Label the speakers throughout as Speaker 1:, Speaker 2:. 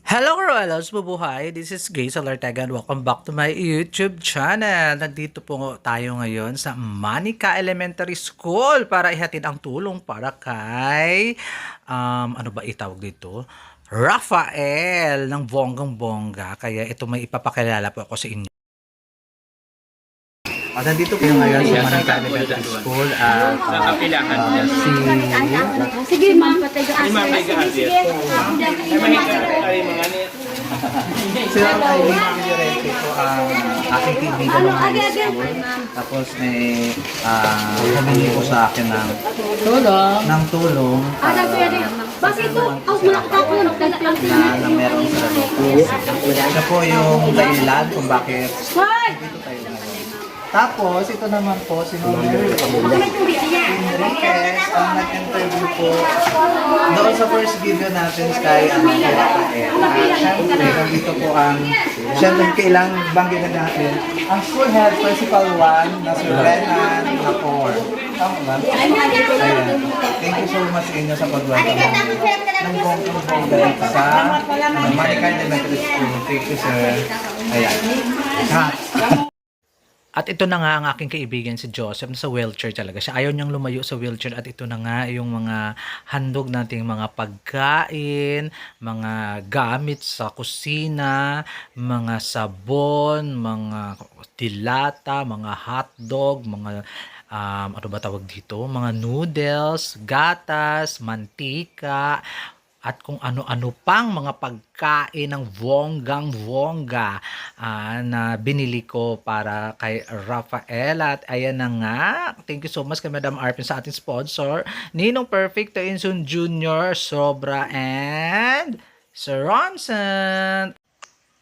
Speaker 1: Hello Royals, bubuhay! This is Gay Salartega and welcome back to my YouTube channel. Nandito po tayo ngayon sa Manica Elementary School para ihatid ang tulong para kay, ano ba itawag dito? Rafael ng bonggang-bongga. Kaya ito may ipapakilala po ako sa inyo. Nandito po ngayon sa Manica Elementary School at
Speaker 2: Kapilangan niya.
Speaker 3: Sige, ma'am, patagaan.
Speaker 2: Ay, ma'am,
Speaker 3: Sige,
Speaker 2: patagaan.
Speaker 3: sige.
Speaker 2: Ay, mahika ay mga ni.
Speaker 1: si Rafael Fiorente po ang aking kaibigan ng high school. Tapos may humingi po sa akin ng tulong
Speaker 3: Ada pwede. Bakit ito? Ang malakta ko, nagtagplang
Speaker 1: na meron sa Siya po yung dahilan kung bakit
Speaker 3: Hoy!
Speaker 1: dito tayo ngayon. Tapos, ito naman po, si Noel
Speaker 3: Ako may tubig, ayan.
Speaker 1: Enriquez, ang nag-interview po doon sa first video natin kay Rafael. Siyempre, nandito po siyempre, kailang banggitin natin, ang school head, principal 1, na si Renan Napor. Tama ba? Ayan. Thank you so much inyo sa pag-welcome ng bonggang-bongga dito sa Manica Elementary School. Thank you, sir. Ayan. At ito na nga ang aking kaibigan si Joseph, sa wheelchair talaga siya. Ayaw niyang lumayo sa wheelchair at ito na nga yung mga handog nating mga pagkain, mga gamit sa kusina, mga sabon, mga dilata, mga hotdog, mga ano ba tawag dito? Mga noodles, gatas, mantika, at kung ano-ano pang mga pagkain ng bonggang-bongga na binili ko para kay Rafael. At ayan na nga, thank you so much kay Madam Arpin sa ating sponsor, Ninong Perfecto Insun Jr., Sobra, and Sir Ronson.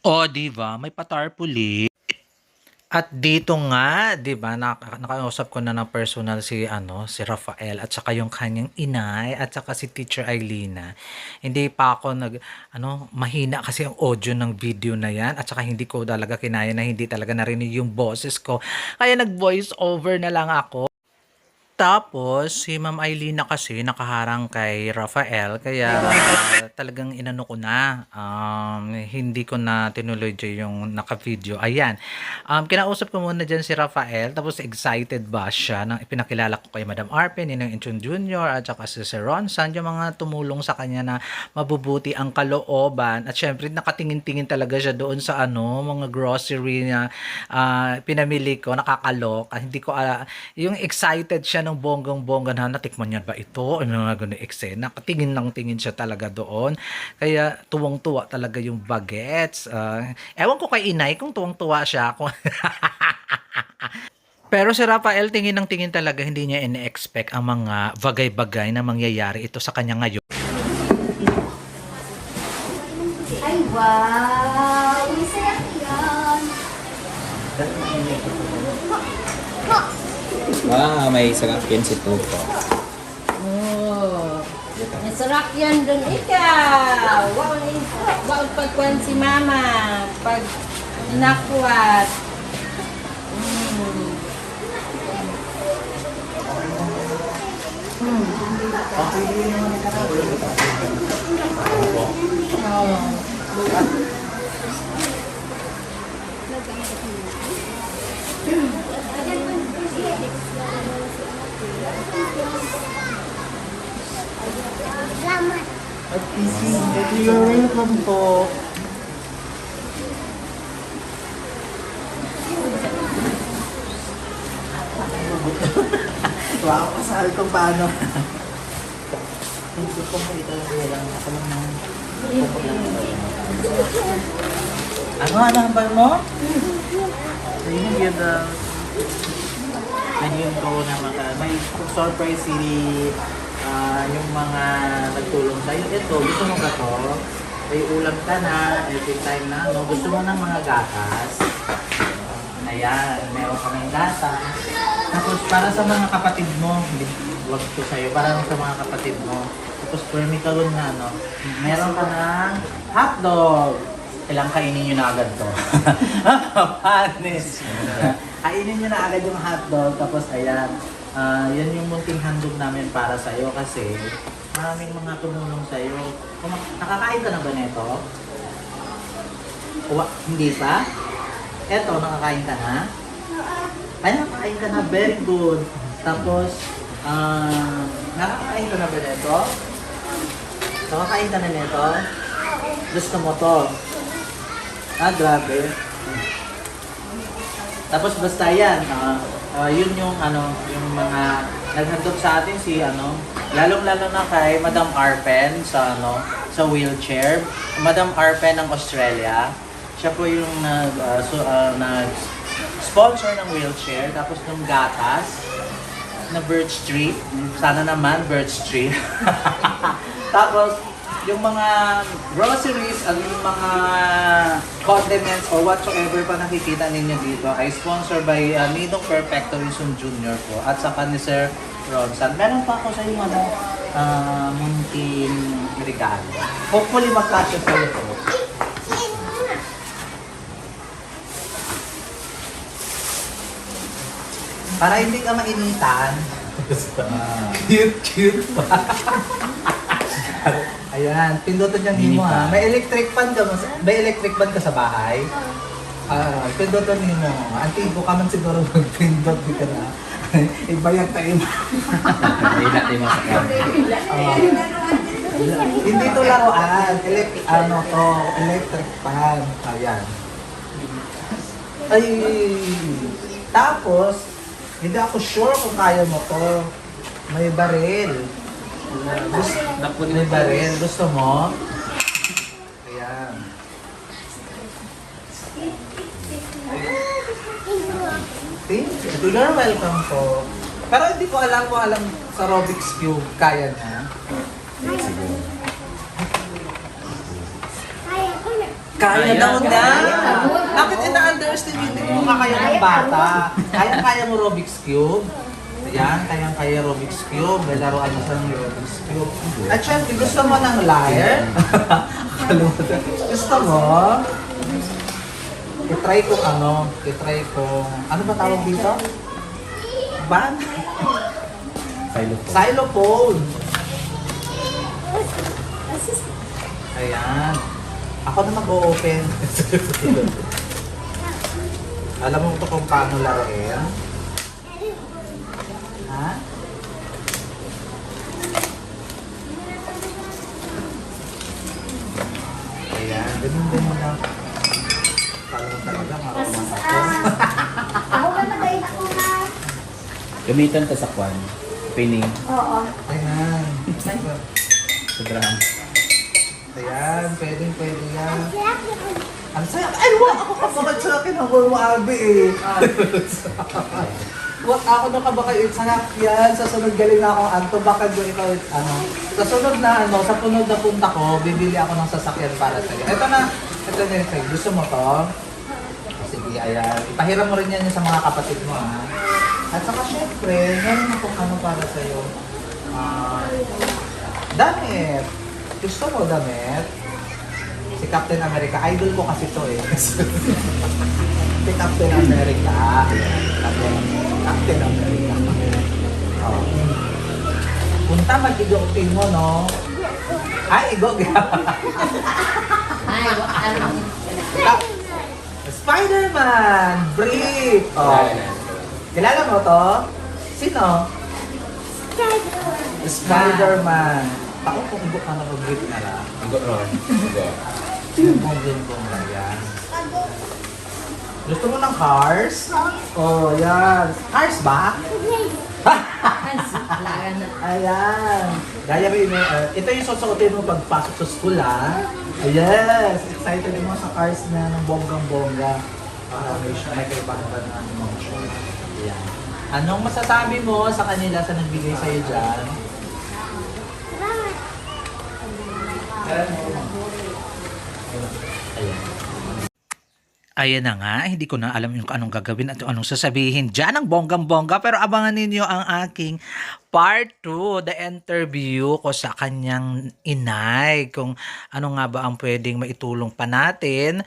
Speaker 1: O, diba? May patarpuli. At dito nga, 'di ba, nakausap ko na ng personal si Rafael at saka yung kanyang inay at saka si Teacher Ailina. Hindi pa ako mahina kasi ang audio ng video na 'yan at saka hindi ko talaga kinaya na hindi talaga narinig yung boses ko. Kaya nag-voice over na lang ako. Tapos, si Ma'am Ailina kasi nakaharang kay Rafael, kaya talagang inano ko na, hindi ko na tinuloy dyan yung naka-video. Ayan, kinausap ko muna dyan si Rafael, tapos excited ba siya nang ipinakilala ko kay Madam Arpin, Ninong Inchun Jr., at saka si Sir Ronson, yung mga tumulong sa kanya na mabubuti ang kalooban. At syempre, nakatingin-tingin talaga siya doon sa mga grocery na pinamili ko, nakakalok. Hindi ko, yung excited siya ng bonggang-bongga na natikman niya ba ito? Ano nga gano'y eksena? Tingin lang tingin siya talaga doon. Kaya tuwang-tuwa talaga yung bagets. Ewan ko kay inay kung tuwang-tuwa siya. Pero si Rafael tingin ng tingin talaga, hindi niya ine-expect ang mga bagay-bagay na mangyayari ito sa kanya ngayon.
Speaker 3: Ay, wow! Isa yan.
Speaker 2: May sakyan si Tupo.
Speaker 3: Oh. Nasarak yan dun ikaw. Wag pagkuhan si mama. Pag nakuat.
Speaker 1: At you're welcome po. Wow, kasal kung paano. Hindi ko mo ito lang ako lang ano hambal mo? Ayun yun ayun ko na may surprise si yung mga nagtulong sa'yo. Ito, gusto mo ba to? May ulam ka na, every time na, gusto mo ng mga gatas. Ayan, meron ka ng gatas. Tapos, para sa mga kapatid mo, wag ko sa'yo, para sa mga kapatid mo. Tapos, permi ka rin na, meron ka ng hotdog. Kailangan kainin nyo na agad to. Panis. Kainin nyo na agad yung hotdog. Tapos, ayan. Yan yung munting handog namin para sa'yo kasi maraming mga tumulong sa'yo. Nakakain ka na ba neto? Hindi pa? Eto, nakakain ka na? Ay, nakakain ka na. Very good. Tapos, nakakain ka na ba nito? Nakakain ka na nito? Gusto mo to? Grabe. Tapos basta yan, yun yung yung mga naghandog sa atin si lalong-lalo na kay Madam Arpen sa wheelchair. Madam Arpen ng Australia. Siya po yung nag-sponsor ng wheelchair, tapos ng gatas na birch tree. Sana naman birch tree. Tapos yung mga groceries at yung mga condiments or whatsoever pa nakikita ninyo dito ay sponsored by Nidong Perfecto Wilson Jr. po at saka ni Sir Ronsan. Meron pa ako sa yung munting regalo. Hopefully magkasya sa ito. Para hindi ka mainitan. Cute pa. Ayan, pindutan niya mo ha. May electric fan ka ka sa bahay? Pindutan mo. Antigo ka man siguro magpindot di ka na. Ibayag tayo mo.
Speaker 2: Ilat mo sa kanya.
Speaker 1: Hindi to laruan. Electric fan. Ayan. Ay, tapos, hindi ako sure kung kaya mo to. May baril. May baril. Gusto mo? Ayan. Thank you. You're welcome po. Pero hindi ko alam sa Rubik's Cube kaya na. Kaya daw na! Bakit ina-underestimate mo kakaya ng bata? Kaya mo Rubik's Cube? Ayan, kaya Rubik's Cube. May laruan mo sa Rubik's Cube. At syempre, gusto mo ng lyre? Gusto mo? I-try ko ano ba tawag dito? Band? Xylophone. Ayan. Ako na mag-o-open. Alam mo ito kung paano laruin? Ha? Ayan, ganun mo na. Parang talaga marunong ako.
Speaker 3: Ako na magayin ako na.
Speaker 2: Gamitan ka sa kwan. Pining.
Speaker 3: Oo.
Speaker 1: Ayan.
Speaker 2: Sobrang.
Speaker 1: Ayan, pwede yan. Ang saya. Ay, wala ako kapagod sa akin ang Abi eh. Wag ako nakabakay. Sarap yan. Sa sunod galing na ako anto. Baka doon ikaw, sa sunod na, sa punod na punta ko, bibili ako ng sasakyan para sa'yo. Ito na yung sa'yo. Gusto mo to? Sige, ayan. Ipahiram mo rin yan sa mga kapatid mo, ha? At saka syempre, meron akong para sa'yo. Damit. Gusto mo damit? Si Captain America. Idol ko kasi to eh. Si Captain America. Captain America. Oh. Punta mag-igok-ting mo, no? Ay, igok.
Speaker 3: Ay, ano?
Speaker 1: Spider-Man! Brief! Oh. Kilala mo to? Sino? Spider-Man. Ako kung igok ka na mag-brief na lang.
Speaker 2: Igo ron. Igo.
Speaker 1: Bong yan. Gusto mo ng cars? Oh, yan. Cars ba? Ayan. Gaya mo yun. Ito yung susuotin mo pagpasok sa school, ha? Yes! Excited mo sa cars na ng bonggang-bongga. May kaibahan ka na emotion. Ayan. Anong masasabi mo sa kanila sa nagbigay sa'yo dyan? Ayan na nga, hindi ko na alam yung anong gagawin at anong sasabihin dyan ang bonggang-bongga. Pero abangan ninyo ang aking part 2, the interview ko sa kanyang inay. Kung ano nga ba ang pwedeng maitulong pa natin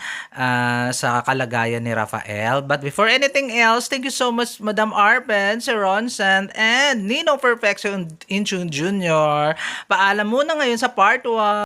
Speaker 1: sa kalagayan ni Rafael. But before anything else, thank you so much Madam Arpen, Sir Ronsan, and Nino Perfection Inchun Jr. Paalam muna ngayon sa part 1.